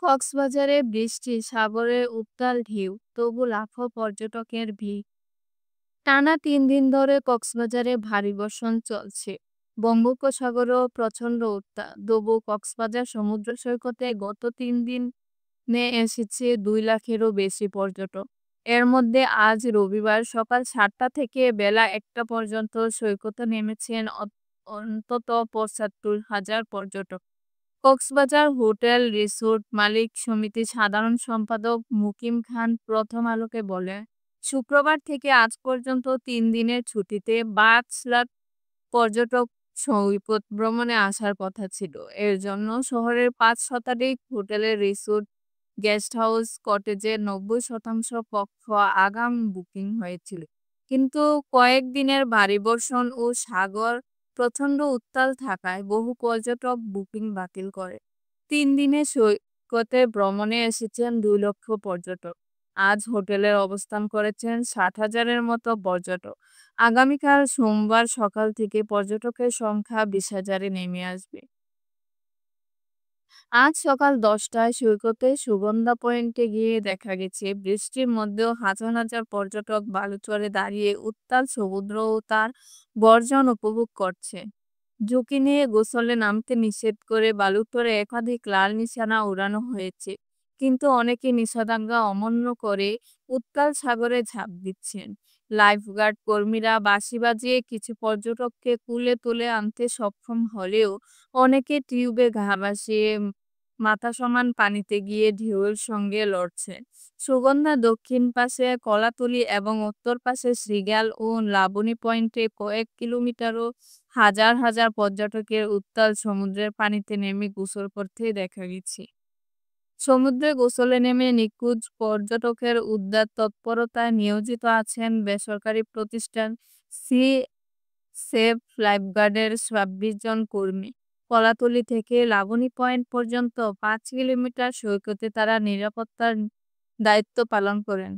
কক্সবাজারে বৃষ্টি, সাগরে উত্তাল ঢেউ, তবু লাখো পর্যটকের ভিড়। টানা ৩ দিন ধরে কক্সবাজারে ভারী বর্ষণ চলছে। বঙ্গোপসাগরেও প্রচণ্ড উত্তাল। তবু কক্সবাজার সমুদ্র সৈকতে গত ৩ দিনে এসেছে ২ লাখেরও বেশি পর্যটক। এর মধ্যে আজ রবিবার সকাল ৭টা থেকে বেলা ১টা পর্যন্ত সৈকতে নেমেছেন অন্তত ৭৫,০০০ পর্যটক। কক্সবাজার হোটেল রিসোর্ট মালিক সমিতির সাধারণ সম্পাদক মুকিম খান প্রথম আলোকে বলেন, শুক্রবার থেকে আজ পর্যন্ত ৩ দিনের ছুটিতে ৫ লাখ পর্যটক সৈকত ভ্রমণে আসার কথা ছিল। এর জন্য শহরের ৫ শতাধিক হোটেলে রিসোর্ট, গেস্ট হাউস, কটেজে ৯০% কক্ষ আগাম বুকিং হয়েছিল। কিন্তু কয়েকদিনের ভারী বর্ষণ ও সাগর প্রচণ্ড উত্তাল থাকায় বহু পর্যটক বুকিং বাতিল করে। ৩ দিনে সৈকতে ভ্রমণে এসেছেন ২ লক্ষ পর্যটক। আজ হোটেলে অবস্থান করেছেন ৬০,০০০-এর মতো পর্যটক। আগামীকাল সোমবার সকাল থেকে পর্যটকের সংখ্যা ২০,০০০-এ নেমে আসবে। আজ সকাল ১০টায় সৈকতে সুগন্ধা পয়েন্টে গিয়ে দেখা গেছে বৃষ্টির মধ্যেও হাজার হাজার পর্যটক বালুচরে দাঁড়িয়ে উত্তাল সমুদ্র ও তার গর্জন উপভোগ করছে। ঝুঁকি নিয়ে গোসলে নামতে নিষেধ করে বালুচরে একাধিক লাল নিশানা উড়ানো হয়েছে, কিন্তু অনেকে নিষেধাজ্ঞা অমান্য করে উত্তাল সাগরে ঝাঁপ দিচ্ছেন। লাইফগার্ড কর্মীরা বাঁশি বাজিয়ে কিছু পর্যটককে কুলে তুলে আনতে সক্ষম হলেও অনেকে টিউবে ঘা ভাসিয়ে মাথা সমান পানিতে গিয়ে ঢেউয়ের সঙ্গে লড়ছে। সুগন্ধা দক্ষিণ পাশে কলাতলী এবং উত্তর পাশে শ্রীগ্যাল ও লাবণী পয়েন্টে কয়েক কিলোমিটারও হাজার হাজার পর্যটকের উত্তাল সমুদ্রের পানিতে নেমে গোসল করতে দেখা গেছে। সমুদ্রে গোসলে নেমে নিখোঁজ পর্যটকের উদ্ধার তৎপরতায় নিয়োজিত আছেন বেসরকারি প্রতিষ্ঠান সি সেফ লাইফগার্ডের ২৬ জন কর্মী। কলাতলী থেকে লাবণী পয়েন্ট পর্যন্ত ৫ কিলোমিটার সৈকতে তারা নিরাপত্তার দায়িত্ব পালন করেন।